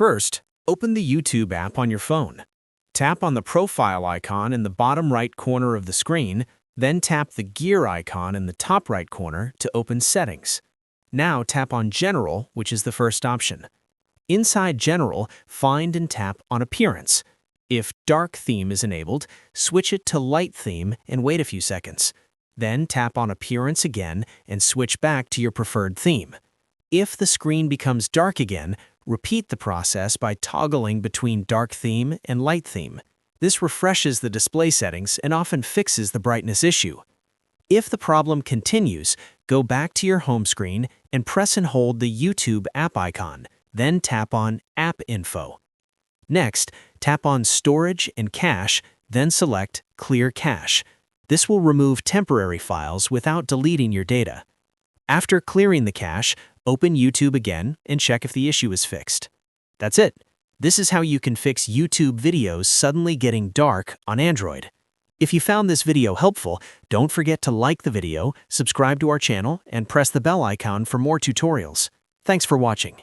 First, open the YouTube app on your phone. Tap on the profile icon in the bottom right corner of the screen, then tap the gear icon in the top right corner to open Settings. Now tap on General, which is the first option. Inside General, find and tap on Appearance. If Dark Theme is enabled, switch it to Light Theme and wait a few seconds. Then tap on Appearance again and switch back to your preferred theme. If the screen becomes dark again, repeat the process by toggling between Dark Theme and Light Theme. This refreshes the display settings and often fixes the brightness issue. If the problem continues, go back to your home screen and press and hold the YouTube app icon, then tap on App Info. Next, tap on Storage and Cache, then select Clear Cache. This will remove temporary files without deleting your data. After clearing the cache, open YouTube again and check if the issue is fixed. That's it. This is how you can fix YouTube videos suddenly getting dark on Android. If you found this video helpful, don't forget to like the video, subscribe to our channel, and press the bell icon for more tutorials. Thanks for watching.